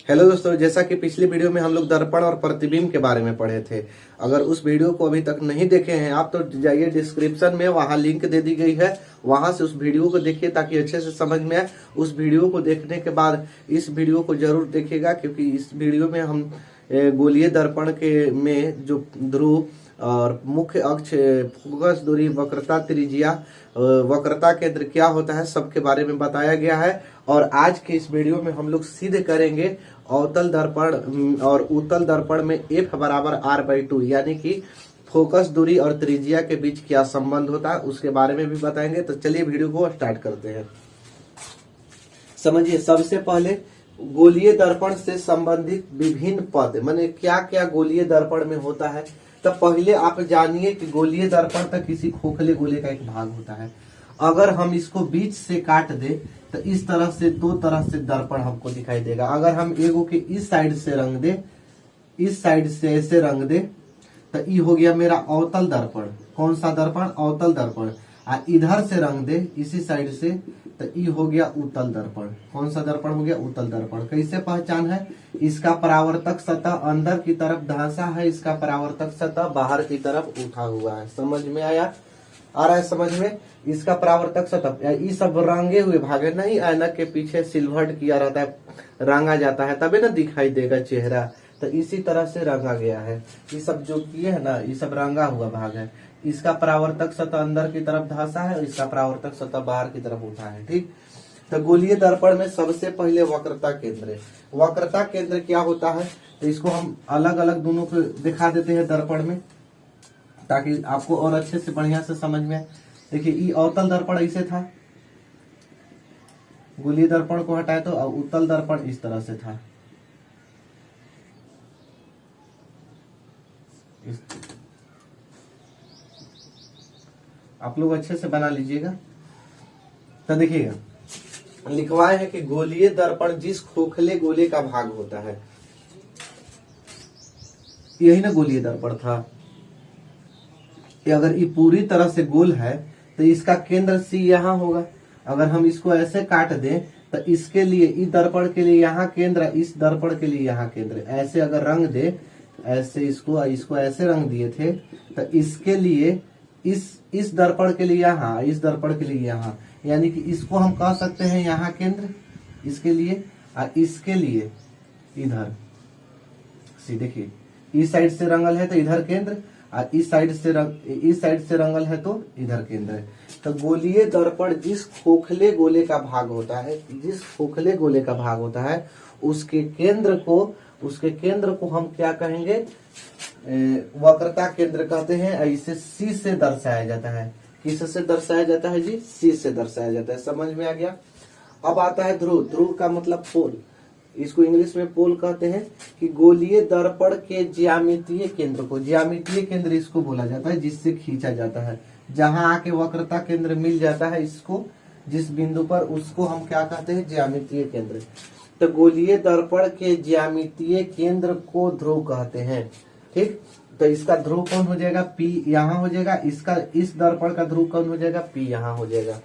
Hello दोस्तों, जैसा कि पिछली वीडियो में हम लोग दर्पण और प्रतिबिंब के बारे में पढ़े थे। अगर उस वीडियो को अभी तक नहीं देखे हैं आप तो जाइए डिस्क्रिप्शन में, वहां लिंक दे दी गई है, वहां से उस वीडियो को देखिए ताकि अच्छे से समझ में आए। उस वीडियो को देखने के बाद इस वीडियो को जरूर देखिएगा, क्योंकि इस वीडियो में हम गोलीय दर्पण के में जो ध्रुव और मुख्य अक्ष, फोकस दूरी, वक्रता, त्रिज्या, वक्रता केंद्र क्या होता है सबके बारे में बताया गया है। और आज के इस वीडियो में हम लोग सीधे करेंगे अवतल दर्पण और उत्तल दर्पण में F बराबर R/2 यानी कि फोकस दूरी और त्रिज्या के बीच क्या संबंध होता है उसके बारे में भी बताएंगे। तो चलिए वीडियो को स्टार्ट करते हैं। समझिए, सबसे पहले गोलीय दर्पण से संबंधित विभिन्न पद माने क्या क्या गोलीय दर्पण में होता है। तो पहले आप जानिए कि गोलीय दर्पण तक किसी खोखले गोले का एक भाग होता है। अगर हम इसको बीच से काट दे तो इस तरह से दो तरह से दर्पण हमको दिखाई देगा। अगर हम एगो के इस साइड से रंग दे, इस साइड से ऐसे रंग दे तो ये हो गया मेरा अवतल दर्पण। कौन सा दर्पण? अवतल दर्पण। इधर से रंग दे इसी साइड से तो ये हो गया उत्तल दर्पण। कौन सा दर्पण हो गया? उत्तल दर्पण। कैसे पहचान है? इसका परावर्तक सतह अंदर की तरफ धंसा है, इसका परावर्तक सतह बाहर की तरफ उठा हुआ है। समझ में आया? आ रहा है समझ में? इसका परावर्तक सतह, ये सब रंगे हुए भाग है, नहीं ऐनक के पीछे सिल्वर्ड किया रहता है, रंगा जाता है तभी ना दिखाई देगा चेहरा। तो इसी तरह से रंगा गया है। ये सब जो किए है ना, ये सब रंगा हुआ भाग है। इसका परावर्तक सतह अंदर की तरफ धंसा है और इसका परावर्तक सतह बाहर की तरफ उठा है। ठीक। तो गोलीय दर्पण में सबसे पहले वक्रता केंद्र। वक्रता केंद्र क्या होता है? तो इसको हम अलग अलग दोनों को दिखा देते हैं दर्पण में ताकि आपको और अच्छे से बढ़िया से समझ में आए। देखिए, ये अवतल दर्पण ऐसे था, गोलीय दर्पण को हटाए तो उत्तल दर्पण इस तरह से था। आप लोग अच्छे से बना लीजिएगा। तो देखिएगा, लिखवाए है कि गोलीय दर्पण जिस खोखले गोले का भाग होता है, यही ना गोलीय दर्पण था। कि अगर ये पूरी तरह से गोल है तो इसका केंद्र C यहाँ होगा। अगर हम इसको ऐसे काट दें तो इसके लिए, इस दर्पण के लिए यहाँ केंद्र, इस दर्पण के लिए यहाँ केंद्र। ऐसे अगर रंग दे, ऐसे इसको ऐसे रंग दिए थे तो इसके लिए इस दर्पण के लिए यहाँ, इस दर्पण के लिए यहाँ, यानी कि इसको हम कह सकते हैं यहाँ केंद्र इसके लिए, और इसके लिए इधर C। देखिए, इस साइड से रंगल है तो इधर केंद्र, और इस साइड से रंगल है तो इधर केंद्र है। तो गोलीय दर्पण जिस खोखले गोले का भाग होता है, जिस खोखले गोले का भाग होता है उसके केंद्र को हम क्या कहेंगे? वक्रता केंद्र कहते हैं। इसे C से दर्शाया जाता है। किससे दर्शाया जाता है जी? C से दर्शाया जाता है। समझ में आ गया? अब आता है ध्रुव। ध्रुव का मतलब पोल, इसको इंग्लिश में पोल कहते हैं। कि गोलीय दर्पण के ज्यामितीय केंद्र को, ज्यामितीय केंद्र इसको बोला जाता है जिससे खींचा जाता है। जहां आके वक्रता केंद्र मिल जाता है इसको, जिस बिंदु पर, उसको हम क्या कहते हैं? ज्यामितीय केंद्र। तो गोलीय दर्पण के ज्यामितीय केंद्र को ध्रुव कहते हैं। ठीक। तो इसका ध्रुव कौन हो जाएगा? P यहाँ हो जाएगा। इसका, इस दर्पण का ध्रुव कौन हो जाएगा? P यहाँ हो जाएगा।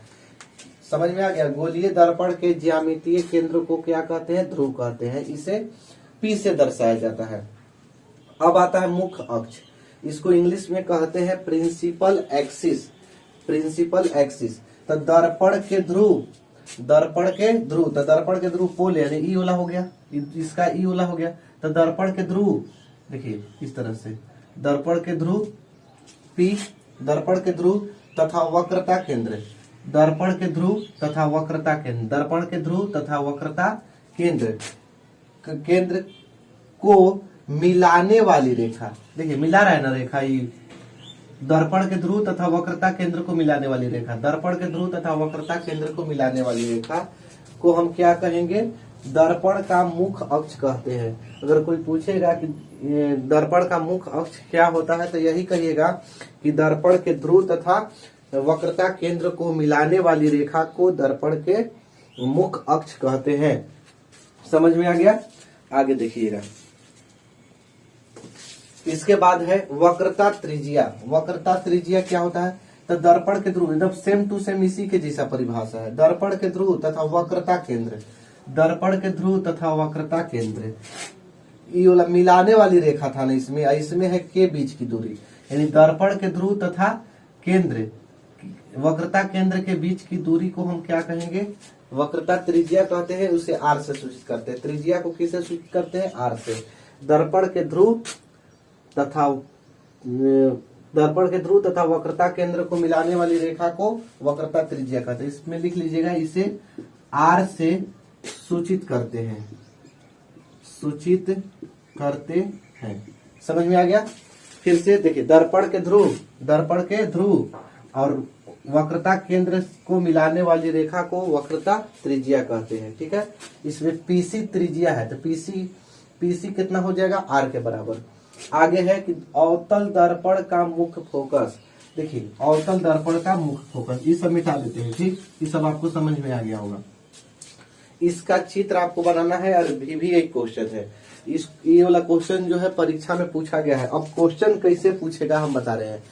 समझ में आ गया? गोलीय दर्पण के ज्यामितीय केंद्र को क्या कहते हैं? ध्रुव कहते हैं। इसे P से दर्शाया जाता है। अब आता है मुख्य अक्ष। इसको इंग्लिश में कहते हैं प्रिंसिपल एक्सिस। Principal axis. तो दर्पण के ध्रुव, तो दर्पण के ध्रुव पोल यानी ई वाला हो गया, इसका ई वाला हो गया। तो दर्पण के ध्रुव देखिए इस तरह से, दर्पण के ध्रुव P, दर्पण के ध्रुव तथा वक्रता केंद्र, दर्पण के ध्रुव तथा वक्रता केंद्र, दर्पण के ध्रुव तथा वक्रता केंद्र को मिलाने वाली रेखा। देखिए, मिला रहा है ना रेखा, ये दर्पण के ध्रुव तथा वक्रता केंद्र को मिलाने वाली रेखा, दर्पण के ध्रुव तथा वक्रता केंद्र को मिलाने वाली रेखा को हम क्या कहेंगे? दर्पण का मुख्य अक्ष कहते हैं। अगर कोई पूछेगा कि दर्पण का मुख्य अक्ष क्या होता है तो यही कहिएगा कि दर्पण के ध्रुव तथा वक्रता केंद्र को मिलाने वाली रेखा को दर्पण के मुख्य अक्ष कहते हैं। समझ में आ गया? आगे देखिएगा। इसके बाद है वक्रता त्रिज्या। वक्रता त्रिज्या क्या होता है? तो दर्पण के ध्रुव, एकदम सेम टू सेम इसी के जैसा परिभाषा है। दर्पण के ध्रुव तथा वक्रता केंद्र, दर्पण के ध्रुव तथा वक्रता केंद्र, ये वाला मिलाने वाली रेखा था ना, इसमें इसमें है के बीच की दूरी, यानी दर्पण के ध्रुव तथा केंद्र वक्रता केंद्र के बीच की दूरी को हम क्या कहेंगे, वक्रता त्रिज्या कहते हैं, उसे आर से सूचित करते हैं। त्रिज्या को किससे सूचित करते हैं, आर से। दर्पण के ध्रुव तथा वक्रता केंद्र को मिलाने वाली रेखा को वक्रता त्रिज्या कहते हैं। इसमें लिख लीजिएगा, इसे आर से सूचित करते हैं, सूचित करते हैं। समझ में आ गया? फिर से देखिए, दर्पण के ध्रुव और वक्रता केंद्र को मिलाने वाली रेखा को वक्रता त्रिज्या कहते हैं। ठीक है, इसमें पीसी त्रिज्या है, तो पीसी कितना हो जाएगा, आर के बराबर। आगे है कि अवतल दर्पण का मुख्य फोकस। देखिए, अवतल दर्पण का मुख्य फोकस, ये सब मिटा देते हैं। ठीक, ये सब आपको समझ में आ गया होगा। इसका चित्र आपको बनाना है और भी एक क्वेश्चन है। ये वाला क्वेश्चन जो है परीक्षा में पूछा गया है। अब क्वेश्चन कैसे पूछेगा हम बता रहे हैं।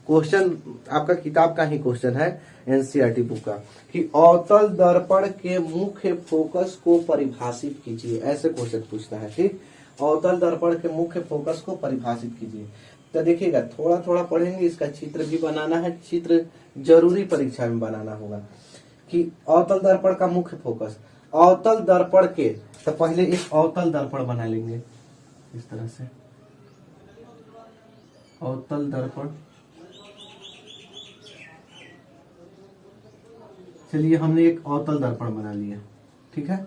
क्वेश्चन आपका किताब का ही क्वेश्चन है, एनसीईआरटी बुक का, कि अवतल दर्पण के मुख्य फोकस को परिभाषित कीजिए। ऐसे क्वेश्चन पूछता है। ठीक, अवतल दर्पण के मुख्य फोकस को परिभाषित कीजिए। तो देखिएगा, थोड़ा थोड़ा पढ़ेंगे, इसका चित्र भी बनाना है। चित्र जरूरी परीक्षा में बनाना होगा कि अवतल दर्पण का मुख्य फोकस, अवतल दर्पण के, तो पहले एक अवतल दर्पण बना लेंगे इस तरह से, अवतल दर्पण। चलिए, हमने एक अवतल दर्पण बना लिया। ठीक है,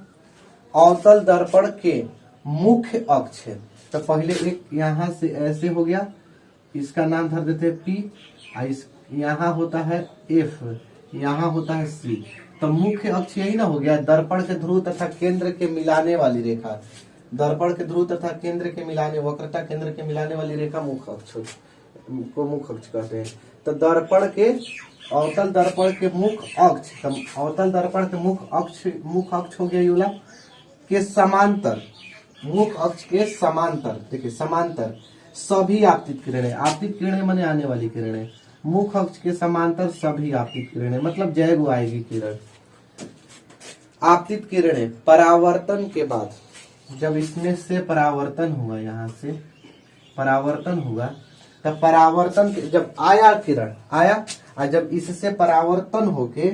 अवतल दर्पण के मुख्य अक्ष है, तो पहले एक यहां से ऐसे हो गया, इसका नाम धर देते हैं पी, यहाँ होता है एफ, यहाँ होता है सी। तो मुख्य अक्ष यही ना हो गया, दर्पण के ध्रुव तथा केंद्र के मिलाने वाली रेखा, दर्पण के ध्रुव तथा केंद्र के मिलाने, वक्रता केंद्र के मिलाने वाली रेखा मुख्य अक्ष को मुख्य अक्ष कहते हैं। तो दर्पण के, अवतल दर्पण के मुख्य अक्ष, अवतल दर्पण के मुख्य अक्ष हो गया यूला के समांतर, मुख्य अक्ष के समांतर। देखिए, समांतर सभी आपतित किरणें, आपतित किरणें माने आने वाली किरणें, मुख्य अक्ष के समांतर सभी आपतित किरणें, मतलब जय गो आएगी किरण। आपतित किरणें परावर्तन के बाद, जब इसमें से परावर्तन हुआ, यहाँ से परावर्तन हुआ, तब परावर्तन जब आया किरण आया, और जब इससे परावर्तन होके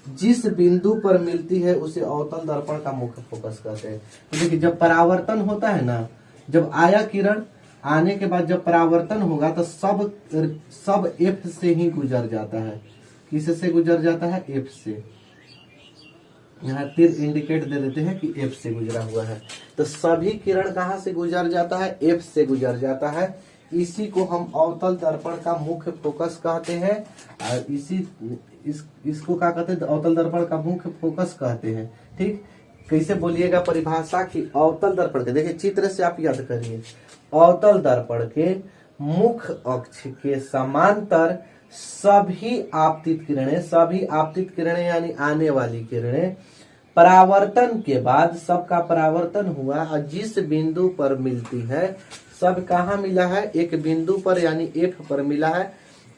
जिस बिंदु पर मिलती है उसे अवतल दर्पण का मुख्य फोकस कहते हैं। तो देखिए, जब परावर्तन होता है ना, जब आया किरण, आने के बाद जब परावर्तन होगा तो सब एफ से ही गुजर जाता है। किससे गुजर जाता है, एफ से। यहाँ तीर इंडिकेट दे देते हैं कि एफ से गुजरा हुआ है। तो सभी किरण कहाँ से गुजर जाता है, एफ से गुजर जाता है। इसी को हम अवतल दर्पण का मुख्य फोकस कहते हैं, और इसको क्या कहते हैं, अवतल दर्पण का मुख्य फोकस कहते हैं। ठीक, कैसे बोलिएगा परिभाषा की, अवतल दर्पण के, देखिए चित्र से आप याद करिए, अवतल दर्पण के मुख्य अक्ष के समांतर सभी आपतित किरणें यानी आने वाली किरणें परावर्तन के बाद, सबका परावर्तन हुआ और जिस बिंदु पर मिलती है, सब कहाँ मिला है, एक बिंदु पर यानी एफ पर मिला है,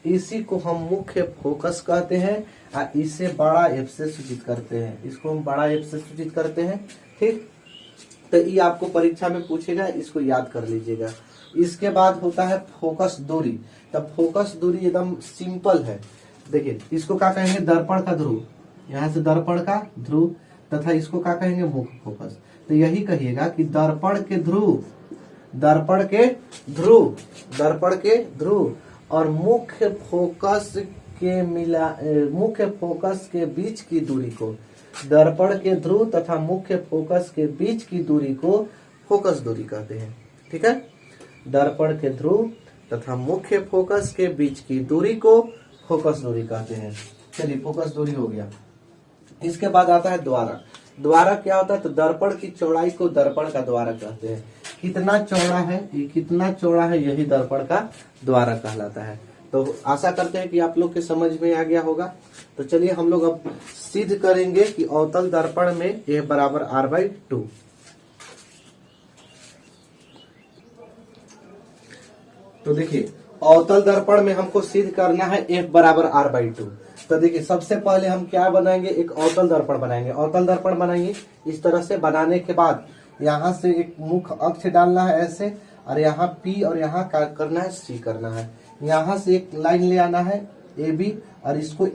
इसी को हम मुख्य फोकस कहते हैं और इसे बड़ा एफ से सूचित करते हैं। इसको हम बड़ा एफ से सूचित करते हैं। ठीक, तो ये आपको परीक्षा में पूछेगा, इसको याद कर लीजिएगा। इसके बाद होता है फोकस दूरी। तब फोकस दूरी एकदम सिंपल है। देखिए, इसको क्या कहेंगे, दर्पण का ध्रुव, यहाँ से दर्पण का ध्रुव, तथा इसको क्या कहेंगे, मुख्य फोकस। तो यही कहिएगा कि दर्पण के ध्रुव और मुख्य फोकस के बीच की दूरी को, दर्पण के ध्रुव तथा मुख्य फोकस के बीच की दूरी को फोकस दूरी कहते हैं। ठीक है, दर्पण के ध्रुव तथा मुख्य फोकस के बीच की दूरी को फोकस दूरी कहते हैं। चलिए, फोकस दूरी हो गया। इसके बाद आता है द्वारा। द्वारा क्या होता है, तो दर्पण की चौड़ाई को दर्पण का द्वारा कहते हैं। कितना चौड़ा है, ये कितना चौड़ा है, यही दर्पण का द्वारा कहलाता है। तो आशा करते हैं कि आप लोग के समझ में आ गया होगा। तो चलिए, हम लोग अब सिद्ध करेंगे कि अवतल दर्पण में ए बराबर r/2। तो देखिए, अवतल दर्पण में हमको सिद्ध करना है f बराबर r/2। तो देखिए सबसे पहले हम क्या बनाएंगे, एक अवतल दर्पण बनाएंगे। अवतल दर्पण बनाएंगे इस तरह से। बनाने के बाद यहाँ से एक मुख्य अक्ष डालना है ऐसे, और यहाँ P और यहाँ क्या करना है, C करना है। यहाँ से एक लाइन ले आना है AB और इसको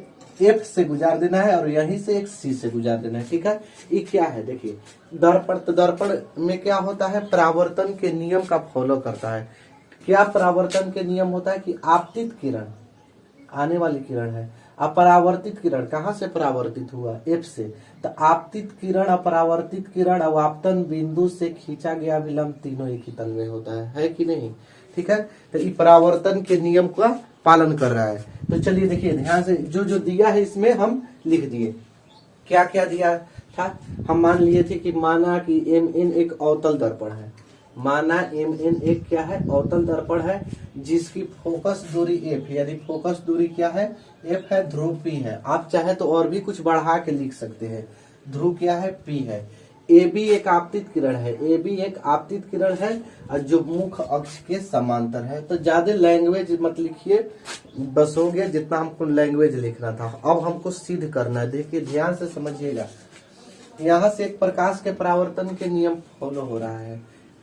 F से गुजार देना है और यहीं से एक C से गुजार देना है। ठीक है, ये क्या है देखिए, दर्पण। तो दर्पण में क्या होता है, परावर्तन के नियम का फॉलो करता है। क्या परावर्तन के नियम होता है कि आपतित किरण आने वाली किरण है, अपरावर्तित किरण कहाँ से परावर्तित हुआ, F से। तो आपतित किरण, अपरावर्तित किरण और आपतन बिंदु से खींचा गया विलंब तीनों एक ही तल में होता है कि नहीं। ठीक है, तो ये परावर्तन के नियम का पालन कर रहा है। तो चलिए देखिए ध्यान से, जो जो दिया है इसमें हम लिख दिए। क्या क्या दिया था, हम मान लिए थे कि माना कि MN एक अवतल दर्पण है। माना MN एक क्या है, अवतल दर्पण है, जिसकी फोकस दूरी F, यदि फोकस दूरी क्या है, F है, ध्रुव P है। आप चाहे तो और भी कुछ बढ़ा के लिख सकते हैं। ध्रुव क्या है, P है। AB एक आपतित किरण है, AB एक आपतित किरण है और जो मुख्य अक्ष के समांतर है। तो ज्यादा लैंग्वेज मत लिखिए, बस हो गया जितना हमको लैंग्वेज लिखना था। अब हमको सिद्ध करना है, देखिए ध्यान से समझिएगा। यहाँ से एक प्रकाश के परावर्तन के नियम फॉलो हो रहा है।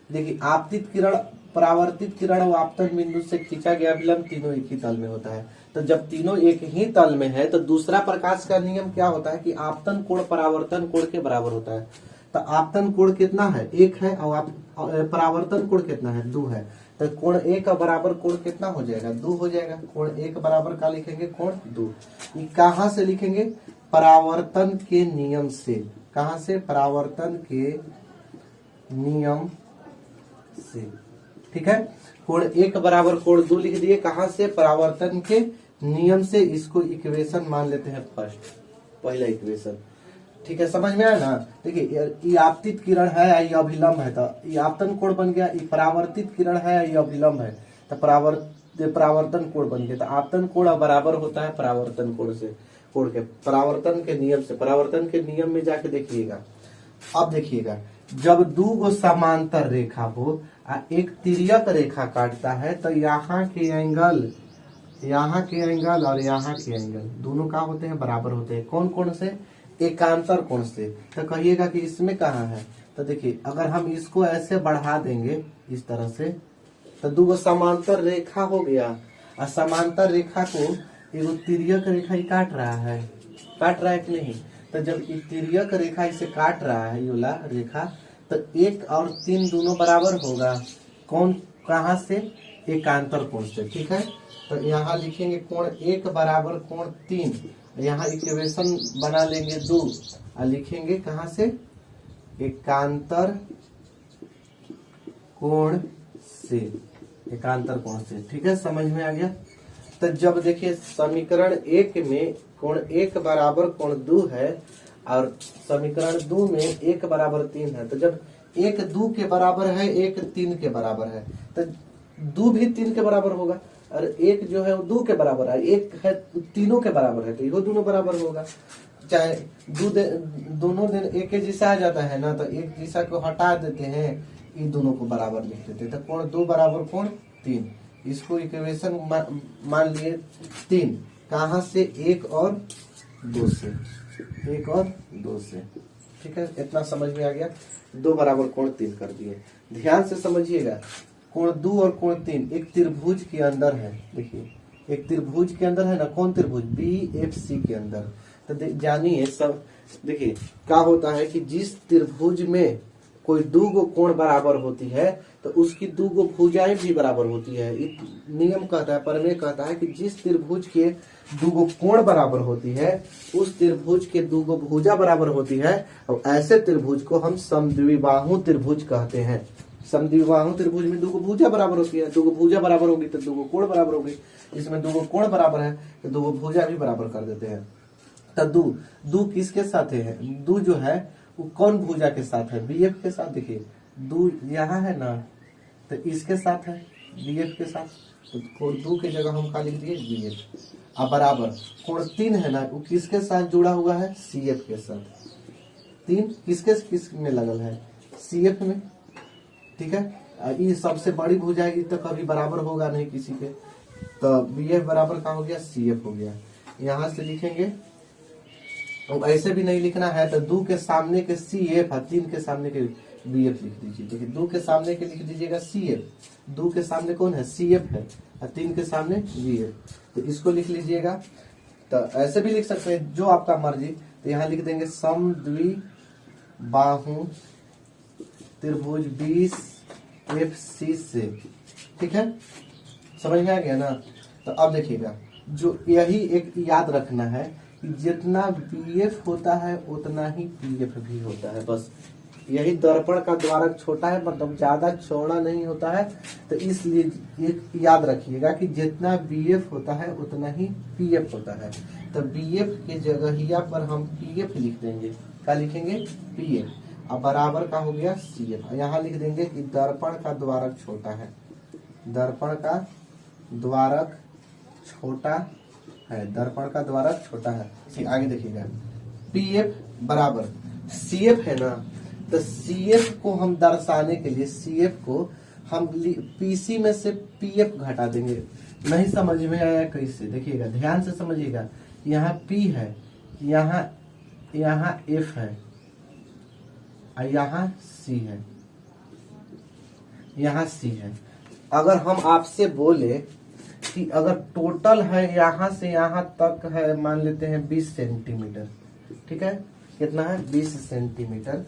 देखिए आपतित किरण, परावर्तित किरण और आपतन बिंदु से खींचा गया विलंब तीनों एक ही तल में होता है। तो जब तीनों एक ही तल में है तो दूसरा प्रकाश का नियम क्या होता है कि आपतन कोण परावर्तन कोण के बराबर होता है। तो आपतन कोण कितना है, 1 है, और परावर्तन कोण कितना है, 2 है। तो कोण 1 का बराबर कोण कितना हो जाएगा, 2 हो जाएगा। कोण 1 बराबर का लिखेंगे, कोण 2। ये कहाँ से लिखेंगे, परावर्तन के नियम से। कहाँ से, परावर्तन के नियम से। ठीक है, कोण 1 बराबर कोण 2 लिख दिए। कहाँ से, परावर्तन के नियम से। इसको इक्वेशन मान लेते हैं फर्स्ट, पहला इक्वेशन। ठीक है, समझ में आया ना। देखिए ये आपतित किरण है, ये अभिलंब है, तो ये आपतन कोण बन गया। ये परावर्तित किरण है, ये अभिलंब है, तो परावर्तन कोण बन गया। तो आपतन कोण बराबर होता है परावर्तन कोण से, कोण के परावर्तन के नियम से। परावर्तन के नियम में जाके देखिएगा। अब देखिएगा, जब दो गो समांतर रेखा हो, एक तिर्यक रेखा काटता है, तो यहाँ के एंगल और यहाँ के एंगल दोनों का होते हैं, बराबर होते हैं। कौन कौन से, एकांतर कोण से। तो कहिएगा कि इसमें कहाँ है, तो देखिए अगर हम इसको ऐसे बढ़ा देंगे इस तरह से, तो दो गो समांतर रेखा हो गया, और समांतर रेखा को एगो तिर्यक रेखा ही काट रहा है कि नहीं। तो जब तिर्यक रेखा इसे काट रहा है, ये वाला रेखा, तो 1 और 3 दोनों बराबर होगा। कौन, कहाँ से, एकांतर कोण से। ठीक है, तो यहाँ लिखेंगे कोण 1 बराबर कोण 3। यहाँ इक्वेशन बना लेंगे 2 और लिखेंगे कहाँ से, एकांतर कोण से, एकांतर कोण से। ठीक है, समझ में आ गया। तो जब देखिए समीकरण 1 में कोण 1 बराबर कोण 2 है और समीकरण 2 में 1 बराबर 3 है, तो जब 1 2 के बराबर है, 1 3 के बराबर है, तो 2 भी 3 के बराबर होगा, और 1 जो है वो 2 के बराबर है, 1 है तीनों के बराबर है, तो ये दोनों बराबर होगा। चाहे दोनों दिन एक जैसा आ जाता है ना, तो एक जैसा को हटा देते हैं, इन दोनों को बराबर लिख देते हैं। तो कोण 2 बराबर कोण 3, इसको इक्वेशन मान लिए 3। कहाँ से, 1 और 2 से, 1 और 2 से। ठीक है, इतना समझ में आ गया। 2 बराबर कोण 3 कर दिए। ध्यान से समझिएगा, कोण 2 और कोण 3 एक त्रिभुज के अंदर है। देखिए एक त्रिभुज के अंदर है ना, कौन त्रिभुज, BFC के अंदर। तो जानिए सब, देखिए क्या होता है कि जिस त्रिभुज में कोई 2 गो कोण बराबर होती है, तो उसकी 2 गो भुजाएं भी बराबर होती है। नियम कहता है, प्रमेय कहता है कि जिस त्रिभुज के 2 गो कोण बराबर होती है, उस त्रिभुज के 2 गो भुजा बराबर होती है, और ऐसे त्रिभुज को हम समद्विबाहु त्रिभुज कहते हैं। समद्विबाहु त्रिभुज में 2 गो भुजा बराबर होती है, 2 गो भुजा बराबर होगी तो 2 गो कोण बराबर होगी। इसमें 2 गो कोण बराबर है तो 2 गो भुजा भी बराबर कर देते हैं। तो 2 किसके साथ है, 2 जो है वो कौन भुजा के साथ है, BF के साथ। देखिए 2 यहाँ है ना, तो इसके साथ है, BF के साथ। तो कोण 2 की जगह हम क्या लिख दिए, BF। अब बराबर कोण 3 है ना, वो किसके साथ जुड़ा हुआ है, CF के साथ। 3 किस में लगल है, CF में। ठीक है, ये सबसे बड़ी भुजा है, तो कभी बराबर होगा नहीं किसी के। तो BF बराबर का हो गया, CF हो गया। यहां से लिखेंगे, और ऐसे भी नहीं लिखना है तो 2 के सामने के सी एफ, 3 के सामने के बी एफ लिख दीजिए। देखिए 2 के सामने के लिख दीजिएगा सी एफ, 2 के सामने कौन है सी एफ है, और 3 के सामने बी एफ, तो इसको लिख लीजिएगा। तो ऐसे भी लिख सकते हैं जो आपका मर्जी। तो यहाँ लिख देंगे समद्विबाहु त्रिभुज 20 एफ सी से, ठीक है, समझ में आ गया ना। तो अब देखिएगा, जो यही एक याद रखना है कि जितना बीएफ होता है उतना ही पीएफ भी होता है, बस यही दर्पण का द्वारक छोटा है, मतलब ज्यादा चौड़ा नहीं होता है। तो इसलिए एक याद रखिएगा कि जितना बीएफ होता है उतना ही पीएफ होता है। तो बीएफ के जगहिया पर हम पीएफ लिख देंगे। क्या लिखेंगे? पीएफ। अब बराबर का हो गया सीएफ। यहाँ लिख देंगे कि दर्पण का द्वारक छोटा है, दर्पण का द्वारक छोटा है, दर्पण का द्वारक छोटा है। आगे देखिएगा, पीएफ बराबर सीएफ है ना, तो सीएफ को हम दर्शाने के लिए सीएफ को हम पीसी में से पीएफ घटा देंगे। नहीं समझ में आया कैसे? देखिएगा, ध्यान से समझिएगा। यहाँ पी है, यहाँ एफ है, और यहाँ सी है, यहाँ सी है। अगर हम आपसे बोले कि अगर टोटल है यहाँ से यहाँ तक है, मान लेते हैं 20 सेंटीमीटर, ठीक है, कितना है 20 सेंटीमीटर,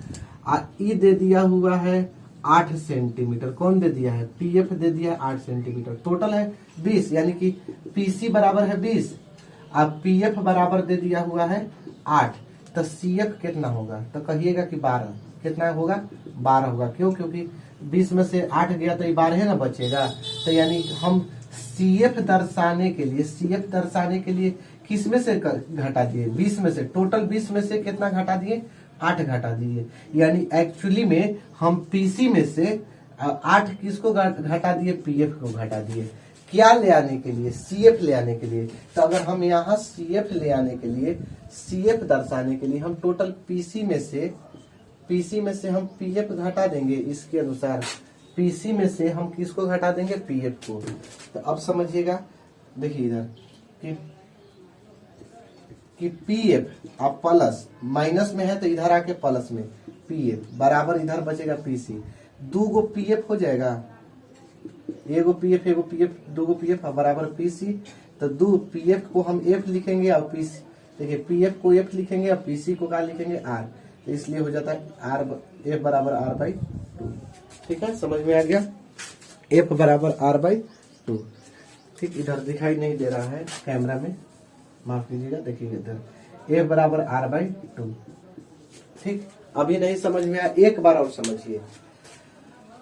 ई दे दिया हुआ है 8 सेंटीमीटर। कौन दे दिया है? पीएफ दे दिया है 8 सेंटीमीटर। टोटल है 20, यानी कि पीसी बराबर है 20, अब पीएफ बराबर दे दिया हुआ है 8, तो सीएफ कितना होगा? तो कहिएगा कि 12। कितना होगा? 12 होगा। क्यों? क्योंकि 20 में से 8 गया तो ये 12 ना बचेगा। तो यानी हम सीएफ दर्शाने के लिए किस में से घटा दिए? 20 में से। टोटल 20 में से कितना घटा दिए? 8 घटा दिए। यानी एक्चुअली में हम पीसी में से 8 किसको घटा दिए? पीएफ को घटा दिए। क्या ले आने के लिए? सीएफ ले आने के लिए। तो अगर हम यहाँ सीएफ ले आने के लिए, सीएफ दर्शाने के लिए हम टोटल पीसी में से हम पीएफ घटा देंगे। इसके अनुसार पीसी में से हम किसको घटा देंगे? पीएफ को। तो अब समझिएगा, देखिए इधर कि पीएफ अब प्लस माइनस में है तो इधर आके प्लस में पीएफ बराबर इधर बचेगा पीसी। 2 गो पीएफ हो जाएगा, एगो पीएफ एगो पीएफ, 2 गो पीएफ बराबर पीसी। तो 2 पीएफ को हम एफ लिखेंगे और पीसी, देखिए पीएफ को एफ लिखेंगे और पीसी को क्या लिखेंगे? आर। तो इसलिए हो जाता है आर, एफ बराबर R/2। ठीक है, समझ में आ गया? एफ बराबर R/2। ठीक, इधर दिखाई नहीं दे रहा है कैमरा में, माफ कीजिएगा, देखिएगा इधर एफ बराबर R/2। ठीक, अभी नहीं समझ में आया, एक बार और समझिए।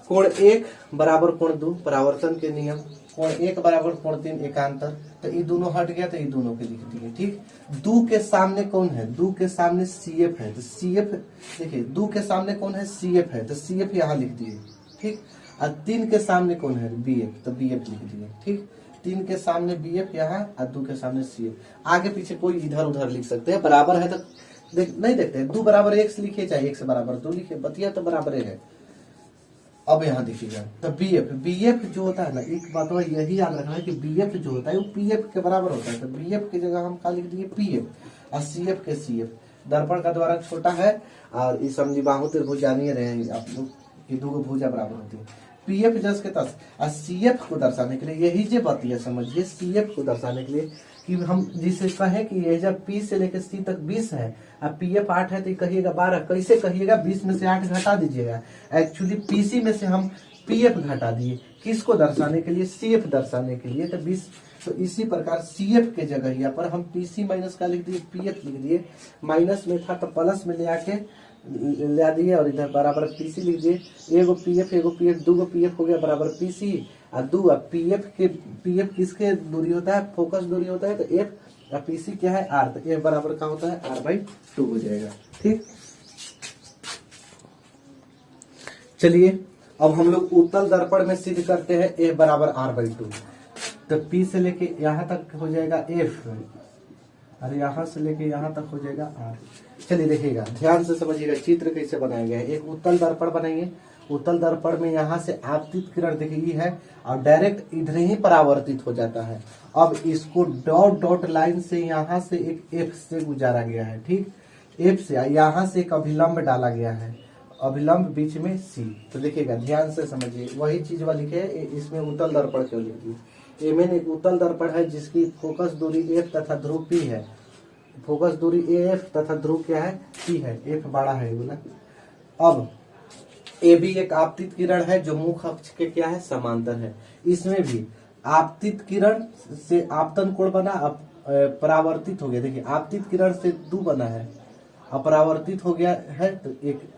कोण 1 बराबर कोण 2, परावर्तन के नियम। कोण 1 बराबर कोण 3, एकांतर। तो ये दोनों हट गया तो ये दोनों के लिख दिए। ठीक, 2 के सामने कौन है? 2 के सामने सीएफ है, तो सीएफ देखिए 2 के सामने कौन है? सीएफ है, तो सीएफ यहाँ लिख दिए। ठीक, और 3 के सामने कौन है? बीएफ, तो बीएफ लिख दिए। ठीक, 3 के सामने बीएफ यहाँ और 2 के सामने सीएफ। आगे पीछे कोई इधर उधर लिख सकते हैं, बराबर है तो नहीं देखते हैं। 2 बराबर 1 से लिखिए, चाहे 1 से बराबर 2 लिखिए, बतिया तो बराबर है। अब यहाँ देखिएगा, तो बीएफ जो होता है ना, एक बात और यही याद रखना है कि बीएफ जो होता है वो पीएफ के बराबर होता है। तो बीएफ की जगह हम क्या लिख दिए? पीएफ, और सीएफ के सीएफ। दर्पण का द्वारक छोटा है और इस समद्विबाहु त्रिभुज जानिए रहे हैं आप लोग कि 2 भुजा बराबर होती है। पीएफ जस के तस, और सीएफ को दर्शाने के लिए यही जो बात है समझिए, सीएफ को दर्शाने के लिए कि हम जिसे कहें कि ये जब पी से लेकर सी तक 20 है और पीएफ 8 है तो कहिएगा 12। कैसे कहिएगा? 20 में से 8 घटा दीजिएगा। एक्चुअली पीसी में से हम पीएफ घटा दिए, किसको दर्शाने के लिए? सीएफ दर्शाने के लिए। तो 20, तो इसी प्रकार सीएफ के जगह यहाँ पर हम पीसी माइनस का लिख दिए, पीएफ लिख दिए। माइनस में था तो प्लस में ले आके ला दिए और इधर बराबर पीसी लिख दिए। एगो पीएफ 2 गो पीएफ हो गया बराबर पीसी, और 2 पीएफ किसके दूरी होता है? फोकस दूरी होता है। तो एफ और पीसी क्या है? आर। तो एफ बराबर का होता है R/2 हो जाएगा। ठीक, चलिए अब हम लोग उत्तल दर्पण में सिद्ध करते हैं एफ बराबर R/2। तो पी से लेके यहाँ तक हो जाएगा एफ, और यहाँ से लेके यहाँ तक हो जाएगा आर। चलिए देखिएगा, ध्यान से समझिएगा चित्र कैसे बनाया गया है। एक उत्तल दर्पण बनाइए, उत्तल दर्पण में यहाँ से आपतित किरण देखिए है और डायरेक्ट इधर ही परावर्तित हो जाता है। अब इसको डॉट डॉट लाइन से यहाँ से एक एफ से गुजारा गया है, ठीक, एफ से यहाँ से एक अभिलंब डाला गया है, अभिलंब बीच में सी। तो देखिएगा ध्यान से समझिए, वही चीज वाली लिखे इसमें उत्तल दर्पण क्यों लिखी। एमएन एक उत्तल दर्पण है जिसकी फोकस दूरी एफ तथा ध्रुव पी है। फोकस दूरी एफ तथा ध्रुव क्या है, पी है, एफ बड़ा है बोला। अब ए भी एक आपतित किरण है जो मुख अक्ष के क्या है, समांतर है। इसमें भी आपतित किरण से आपतन कोण बना, परावर्तित हो गया। देखिए आपतित किरण से 2 बना है, अपरावर्तित हो गया है तो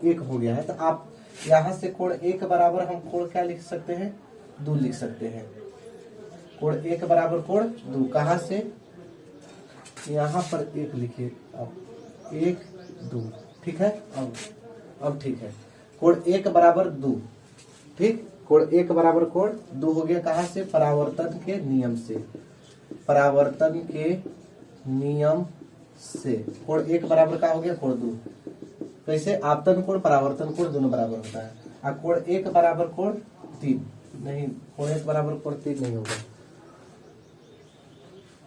एक हो गया है। तो आप यहाँ से कोण 1 बराबर हम कोण क्या लिख सकते हैं, 2 लिख सकते हैं। कोण 1 बराबर कोण 2, कहाँ से, यहाँ पर 1 लिखिए अब, 1 2, ठीक है। अब ठीक है, कोण 1 बराबर 2, ठीक, कोण 1 बराबर कोण 2 हो गया। कहाँ से, परावर्तन के नियम से, परावर्तन के नियम से कोण 1 बराबर का हो गया कोण 2। कैसे, आपतन कोण परावर्तन कोण दोनों बराबर होता है। और कोण 1 बराबर कोण 3 नहीं, कोण 1 बराबर कोण 3 नहीं होगा,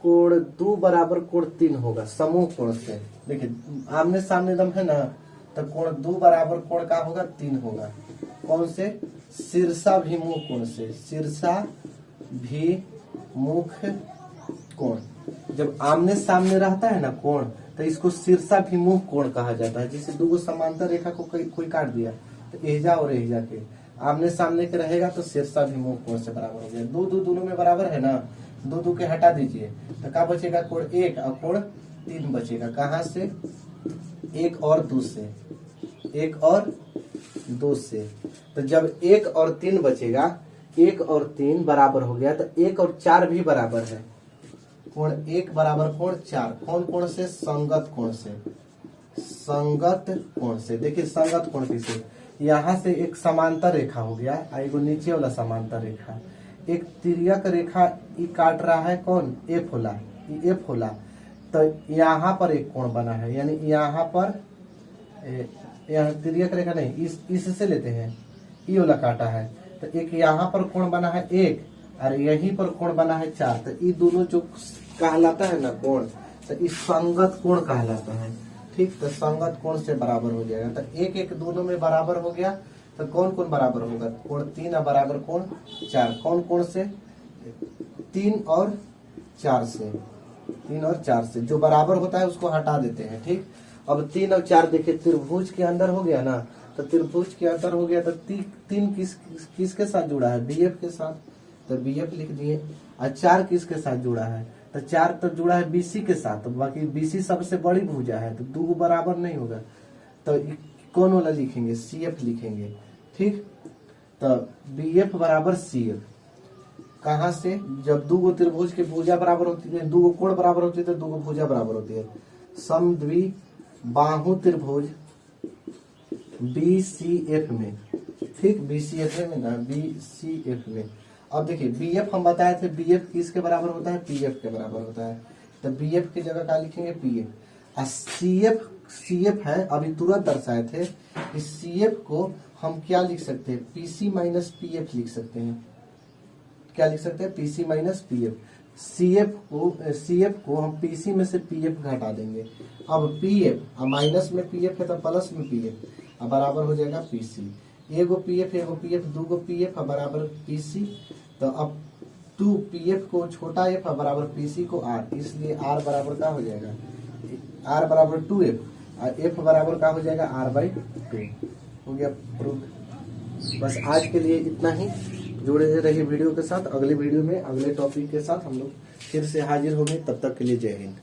कोण 2 बराबर कोण 3 होगा समूह कोण से। देखिए आमने सामने दम है ना, तो कोण 2 बराबर कोण का होगा 3 होगा। कौन से, शीर्षाभिमुख कोण से, शीर्षाभिमुख कोण। जब आमने सामने रहता है ना कोण, तो इसको शीर्षाभिमुख कोण कहा जाता है। जैसे 2 समांतर रेखा को कोई काट दिया तो एहजा और एहजा के आमने सामने के रहेगा तो शीर्षाभिमुख कोण से बराबर हो गया। 2 2 दोनों में बराबर है ना, 2 2 के हटा दीजिए तो क्या बचेगा, कोण 1 और कोण 3 बचेगा। कहाँ से, 1 और 2 से, 1 और 2 से। तो जब 1 और 3 बचेगा, 1 और 3 बराबर हो गया, तो 1 और 4 भी बराबर है। कोण 1 बराबर कोण 4, कौन कोण से, संगत कोण से, संगत कोण से। देखिए संगत कोण किसे, यहाँ से एक समांतर रेखा हो गया, एगो नीचे वाला समांतर रेखा, एक तिर्यक रेखा काट रहा है, कौन, एफ होला, एफ होला। तो यहाँ पर एक कोण बना है, यानी यहाँ पर यहाँ तिर्यक रेखा नहीं, इससे लेते हैं, ये वाला काटा है, तो एक यहाँ पर कोण बना है 1 और यहीं पर कोण बना है 4। तो ये दोनों जो कहलाता है ना कोण, तो इस संगत कोण कहलाता है, ठीक। तो संगत कोण से बराबर हो जाएगा। तो 1 1 दोनों में बराबर हो गया, तो कौन कौन बराबर होगा, कोण 3 बराबर कोण 4, कौन कोण से, 3 और 4 से, 3 और 4 से। जो बराबर होता है उसको हटा देते हैं, ठीक। अब 3 और 4 देखिए त्रिभुज के अंदर हो गया ना, तो त्रिभुज के अंदर हो गया, तो 3 किसके साथ जुड़ा है, बीएफ के साथ, तो बीएफ लिख दिए। और 4 किसके साथ जुड़ा है, तो 4 तो जुड़ा है बीसी के साथ, तो बाकी बीसी सबसे बड़ी भुजा है, तो 2 बराबर नहीं होगा, तो कौन वाला लिखेंगे, सीएफ लिखेंगे, ठीक। तो बीएफ बराबर सीएफ, कहाँ से, जब 2 त्रिभुज की भुजा बराबर होती है, 2 कोण बराबर होती है, तो 2 भुजा बराबर होती है। समद्वि बाहु त्रिभुज बीसीएफ में, ठीक, बीसीएफ में ना, बीसीएफ में। अब देखिए बीएफ हम बताए थे, बीएफ किसके बराबर होता है, पीएफ के बराबर होता है। तो बीएफ की जगह क्या लिखेंगे, पीएफ। और सीएफ, सीएफ है अभी तुरंत दर्शाए थे, इस सीएफ को हम क्या लिख सकते हैं, पीसी माइनस पीएफ लिख सकते हैं। क्या लिख सकते हैं, पीसी माइनस पीएफ। सीएफ को हम पीसी में से पीएफ घटा देंगे। अब पीएफ माइनस में पीएफ है तो प्लस में पीएफ, अब बराबर हो जाएगा पीसी। एगो पीएफ 2 गो पीएफ बराबर पीसी। तो अब 2 पीएफ को छोटा एफ बराबर पीसी को आर, इसलिए आर बराबर का हो जाएगा, आर बराबर 2एफ और एफ बराबर का हो जाएगा r/2। हो गया प्रूफ। बस आज के लिए इतना ही, जुड़े रहिए वीडियो के साथ। अगले वीडियो में अगले टॉपिक के साथ हम लोग फिर से हाजिर होंगे, तब तक के लिए जय हिंद।